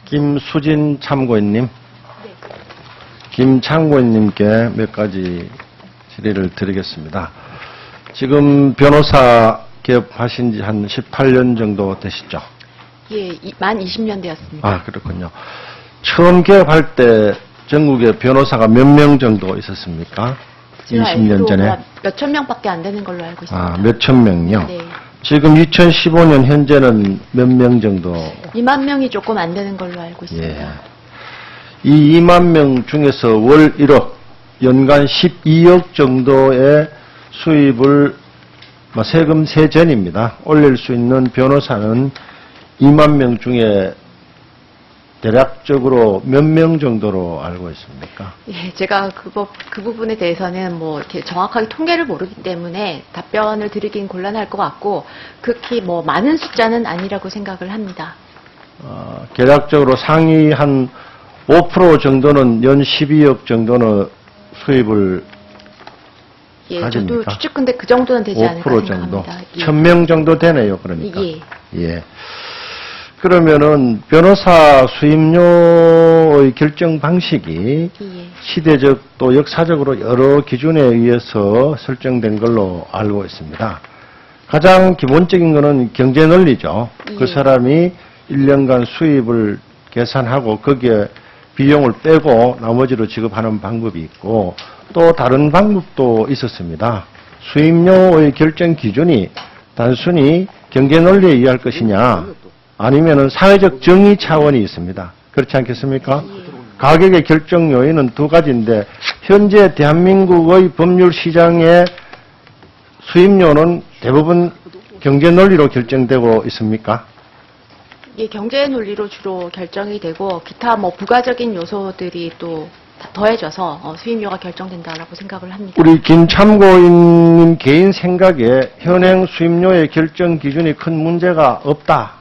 김수진 참고인님, 네. 김 참고인님께 몇 가지 질의를 드리겠습니다. 지금 변호사 개업하신 지 한 18년 정도 되시죠? 예, 만 20년 되었습니다. 아, 그렇군요. 처음 개업할 때 전국에 변호사가 몇 명 정도 있었습니까? 20년 전에? 몇천 명밖에 안 되는 걸로 알고 있습니다. 아, 몇천 명요? 네. 지금 2015년 현재는 몇 명 정도? 2만 명이 조금 안 되는 걸로 알고 있습니다. 예. 이 2만 명 중에서 월 1억, 연간 12억 정도의 수입을 세금 세전입니다. 올릴 수 있는 변호사는 2만 명 중에 대략적으로 몇 명 정도로 알고 있습니까? 예, 제가 그 부분에 대해서는 뭐 이렇게 정확하게 통계를 모르기 때문에 답변을 드리긴 곤란할 것 같고, 극히 뭐 많은 숫자는 아니라고 생각을 합니다. 대략적으로 상위 한 5% 정도는 연 12억 정도는 수입을 예, 가집니까? 저도 추측근데 그 정도는 되지 않을까 5% 정도. 생각합니다. 예. 1000명 정도 되네요, 그러니까. 예. 예. 그러면은 변호사 수임료의 결정 방식이 예. 시대적 또 역사적으로 여러 기준에 의해서 설정된 걸로 알고 있습니다. 가장 기본적인 거는 경제 논리죠. 예. 그 사람이 1년간 수입을 계산하고 거기에 비용을 빼고 나머지로 지급하는 방법이 있고, 또 다른 방법도 있었습니다. 수임료의 결정 기준이 단순히 경제 논리에 의할 것이냐, 아니면은 사회적 정의 차원이 있습니다. 그렇지 않겠습니까? 가격의 결정 요인은 두 가지인데, 현재 대한민국의 법률 시장의 수임료는 대부분 경제 논리로 결정되고 있습니까? 예, 경제 논리로 주로 결정이 되고, 기타 뭐 부가적인 요소들이 또 더해져서 수임료가 결정된다라고 생각을 합니다. 우리 김 참고인님 개인 생각에 현행 수임료의 결정 기준이 큰 문제가 없다,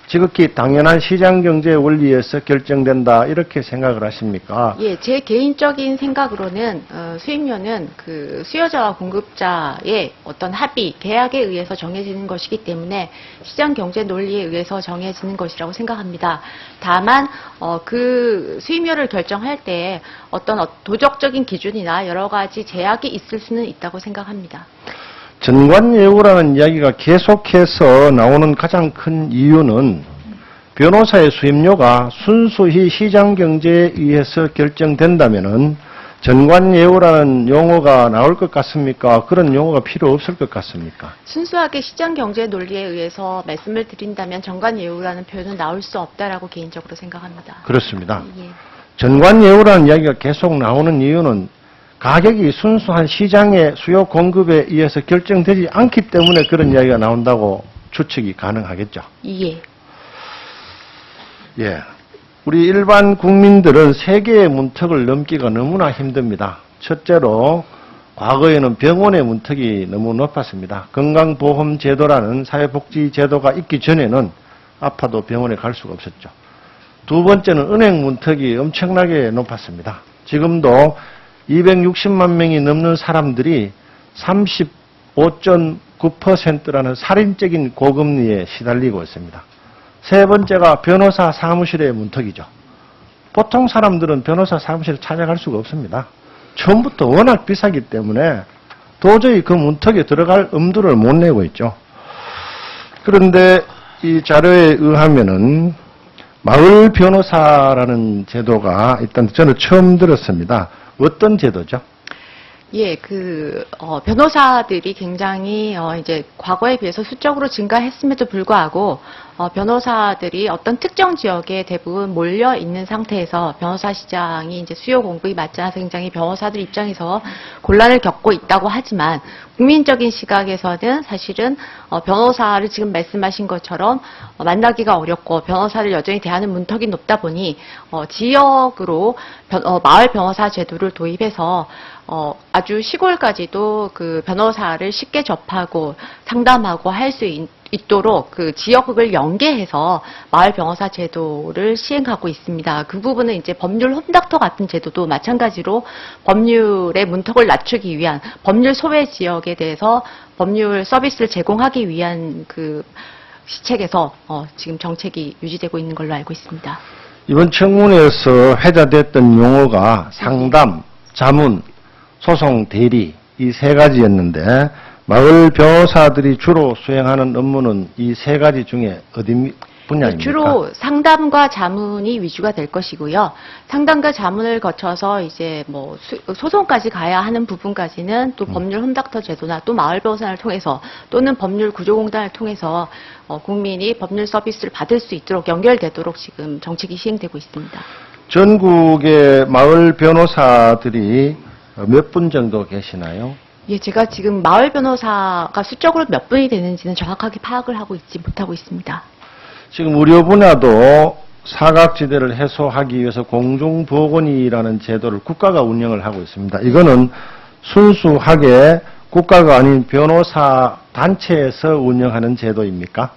지극히 당연한 시장경제 원리에서 결정된다, 이렇게 생각을 하십니까? 예, 제 개인적인 생각으로는 수임료는 그 수요자와 공급자의 어떤 합의, 계약에 의해서 정해지는 것이기 때문에 시장 경제 논리에 의해서 정해지는 것이라고 생각합니다. 다만 그 수임료를 결정할 때 어떤 도덕적인 기준이나 여러 가지 제약이 있을 수는 있다고 생각합니다. 전관예우라는 이야기가 계속해서 나오는 가장 큰 이유는 변호사의 수임료가 순수히 시장경제에 의해서 결정된다면은 전관예우라는 용어가 나올 것 같습니까? 그런 용어가 필요 없을 것 같습니까? 순수하게 시장 경제 논리에 의해서 말씀을 드린다면 전관예우라는 표현은 나올 수 없다라고 개인적으로 생각합니다. 그렇습니다. 예. 전관예우라는 이야기가 계속 나오는 이유는 가격이 순수한 시장의 수요 공급에 의해서 결정되지 않기 때문에 그런 이야기가 나온다고 추측이 가능하겠죠. 예. 예. 우리 일반 국민들은 세 개의 문턱을 넘기가 너무나 힘듭니다. 첫째로 과거에는 병원의 문턱이 너무 높았습니다. 건강보험제도라는 사회복지제도가 있기 전에는 아파도 병원에 갈 수가 없었죠. 두 번째는 은행 문턱이 엄청나게 높았습니다. 지금도 260만 명이 넘는 사람들이 35.9%라는 살인적인 고금리에 시달리고 있습니다. 세 번째가 변호사 사무실의 문턱이죠. 보통 사람들은 변호사 사무실을 찾아갈 수가 없습니다. 처음부터 워낙 비싸기 때문에 도저히 그 문턱에 들어갈 엄두를 못 내고 있죠. 그런데 이 자료에 의하면은 마을 변호사라는 제도가 일단 저는 처음 들었습니다. 어떤 제도죠? 예, 변호사들이 굉장히, 이제, 과거에 비해서 수적으로 증가했음에도 불구하고, 변호사들이 어떤 특정 지역에 대부분 몰려 있는 상태에서 변호사 시장이 이제 수요 공급이 맞지 않아서 굉장히 변호사들 입장에서 곤란을 겪고 있다고 하지만, 국민적인 시각에서는 사실은, 변호사를 지금 말씀하신 것처럼 만나기가 어렵고, 변호사를 여전히 대하는 문턱이 높다 보니, 지역으로 마을 변호사 제도를 도입해서, 아주 시골까지도 그 변호사를 쉽게 접하고 상담하고 할 수 있도록 그 지역을 연계해서 마을 변호사 제도를 시행하고 있습니다. 그 부분은 이제 법률 홈닥터 같은 제도도 마찬가지로 법률의 문턱을 낮추기 위한 법률 소외 지역에 대해서 법률 서비스를 제공하기 위한 그 시책에서 지금 정책이 유지되고 있는 걸로 알고 있습니다. 이번 청문회에서 회자됐던 용어가 상담, 자문, 소송, 대리 이 세 가지였는데 마을 변호사들이 주로 수행하는 업무는 이 세 가지 중에 어디 분야입니까? 주로 상담과 자문이 위주가 될 것이고요. 상담과 자문을 거쳐서 이제 뭐 소송까지 가야 하는 부분까지는 또 법률 홈닥터 제도나 또 마을 변호사를 통해서 또는 법률 구조공단을 통해서 국민이 법률 서비스를 받을 수 있도록 연결되도록 지금 정책이 시행되고 있습니다. 전국의 마을 변호사들이 몇 분 정도 계시나요? 예, 제가 지금 마을 변호사가 수적으로 몇 분이 되는지는 정확하게 파악을 하고 있지 못하고 있습니다. 지금 의료 분야도 사각지대를 해소하기 위해서 공중보건위라는 제도를 국가가 운영을 하고 있습니다. 이거는 순수하게 국가가 아닌 변호사 단체에서 운영하는 제도입니까?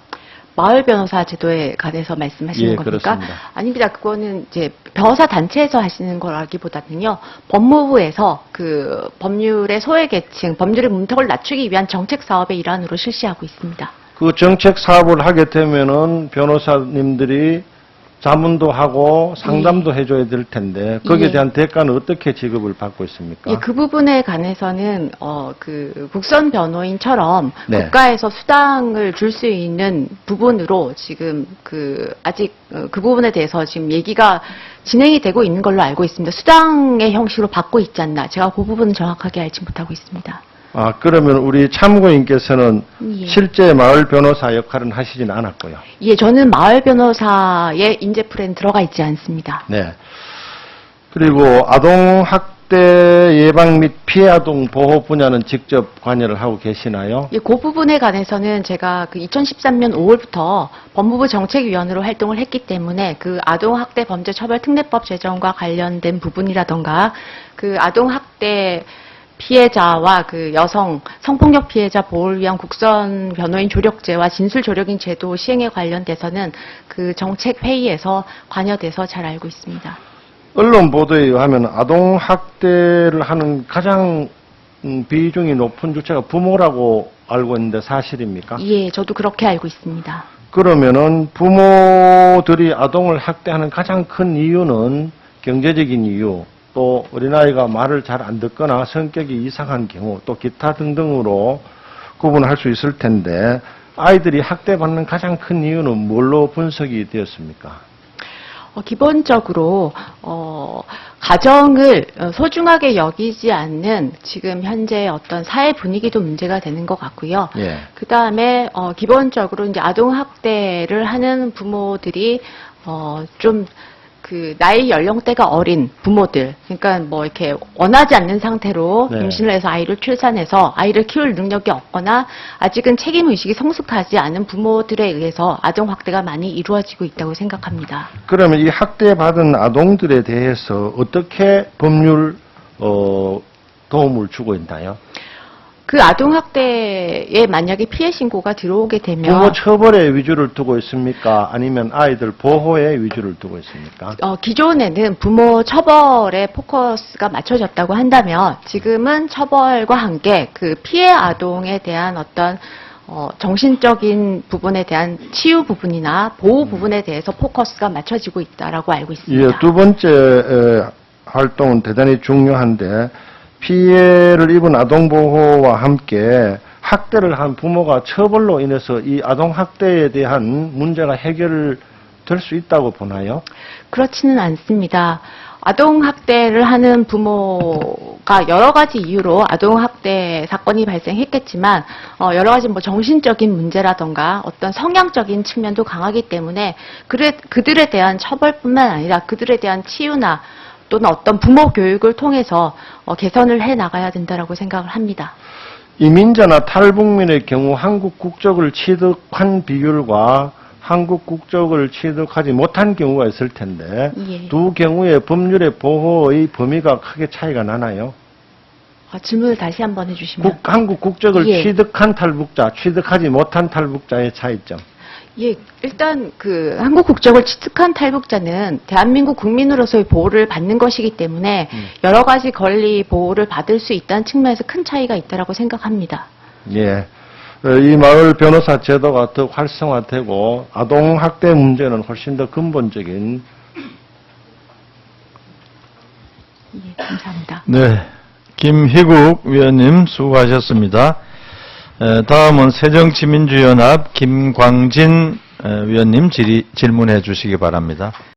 마을 변호사 제도에 관해서 말씀하시는 예, 겁니까? 그렇습니다. 아닙니다. 그거는 이제 변호사 단체에서 하시는 거라기보다는요. 법무부에서 그 법률의 소외계층, 법률의 문턱을 낮추기 위한 정책 사업의 일환으로 실시하고 있습니다. 그 정책 사업을 하게 되면은 변호사님들이 자문도 하고 상담도 해줘야 될 텐데 거기에 예. 대한 대가는 어떻게 지급을 받고 있습니까? 예, 그 부분에 관해서는 그 국선 변호인처럼 네. 국가에서 수당을 줄 수 있는 부분으로 지금 아직 그 부분에 대해서 지금 얘기가 진행이 되고 있는 걸로 알고 있습니다. 수당의 형식으로 받고 있지 않나? 제가 그 부분은 정확하게 알지 못하고 있습니다. 아, 그러면 우리 참고인께서는 예. 실제 마을 변호사 역할은 하시진 않았고요. 예, 저는 마을 변호사의 인재 풀에는 들어가 있지 않습니다. 네. 그리고 아동학대 예방 및 피해 아동 보호 분야는 직접 관여를 하고 계시나요? 예, 그 부분에 관해서는 제가 2013년 5월부터 법무부 정책위원으로 활동을 했기 때문에 그 아동학대 범죄 처벌 특례법 제정과 관련된 부분이라던가 그 아동학대 피해자와 그 여성 성폭력 피해자 보호를 위한 국선 변호인 조력제와 진술 조력인 제도 시행에 관련돼서는 그 정책 회의에서 관여돼서 잘 알고 있습니다. 언론 보도에 의하면 아동학대를 하는 가장 비중이 높은 주체가 부모라고 알고 있는데 사실입니까? 예, 저도 그렇게 알고 있습니다. 그러면은 부모들이 아동을 학대하는 가장 큰 이유는 경제적인 이유, 또 어린아이가 말을 잘 안 듣거나 성격이 이상한 경우, 또 기타 등등으로 구분할 수 있을 텐데 아이들이 학대받는 가장 큰 이유는 뭘로 분석이 되었습니까? 기본적으로 가정을 소중하게 여기지 않는 지금 현재 어떤 사회 분위기도 문제가 되는 것 같고요. 예. 그 다음에 기본적으로 이제 아동 학대를 하는 부모들이 좀 그 나이 연령대가 어린 부모들, 그러니까 뭐 이렇게 원하지 않는 상태로 네. 임신을 해서 아이를 출산해서 아이를 키울 능력이 없거나 아직은 책임 의식이 성숙하지 않은 부모들에 의해서 아동 학대가 많이 이루어지고 있다고 생각합니다. 그러면 이 학대받은 아동들에 대해서 어떻게 법률 도움을 주고 있나요? 그 아동 학대에 만약에 피해 신고가 들어오게 되면 부모 처벌에 위주를 두고 있습니까? 아니면 아이들 보호에 위주를 두고 있습니까? 기존에는 부모 처벌에 포커스가 맞춰졌다고 한다면 지금은 처벌과 함께 그 피해 아동에 대한 어떤 정신적인 부분에 대한 치유 부분이나 보호 부분에 대해서 포커스가 맞춰지고 있다라고 알고 있습니다. 예, 두 번째 활동은 대단히 중요한데 피해를 입은 아동 보호와 함께 학대를 한 부모가 처벌로 인해서 이 아동 학대에 대한 문제가 해결될 수 있다고 보나요? 그렇지는 않습니다. 아동 학대를 하는 부모가 여러 가지 이유로 아동 학대 사건이 발생했겠지만 여러 가지 뭐 정신적인 문제라던가 어떤 성향적인 측면도 강하기 때문에 그들에 대한 처벌뿐만 아니라 그들에 대한 치유나 또는 어떤 부모 교육을 통해서 개선을 해 나가야 된다라고 생각을 합니다. 이민자나 탈북민의 경우 한국 국적을 취득한 비율과 한국 국적을 취득하지 못한 경우가 있을 텐데 예. 두 경우의 법률의 보호의 범위가 크게 차이가 나나요? 질문을 다시 한번 해주시면. 한국 국적을 예. 취득한 탈북자, 취득하지 못한 탈북자의 차이점. 예, 일단 그 한국 국적을 취득한 탈북자는 대한민국 국민으로서의 보호를 받는 것이기 때문에 여러 가지 권리 보호를 받을 수 있다는 측면에서 큰 차이가 있다라고 생각합니다. 예. 이 마을 변호사 제도가 더 활성화되고 아동 학대 문제는 훨씬 더 근본적인 예, 감사합니다. 네, 김희국 위원님 수고하셨습니다. 다음은 새정치민주연합 김광진 위원님 질문해 주시기 바랍니다.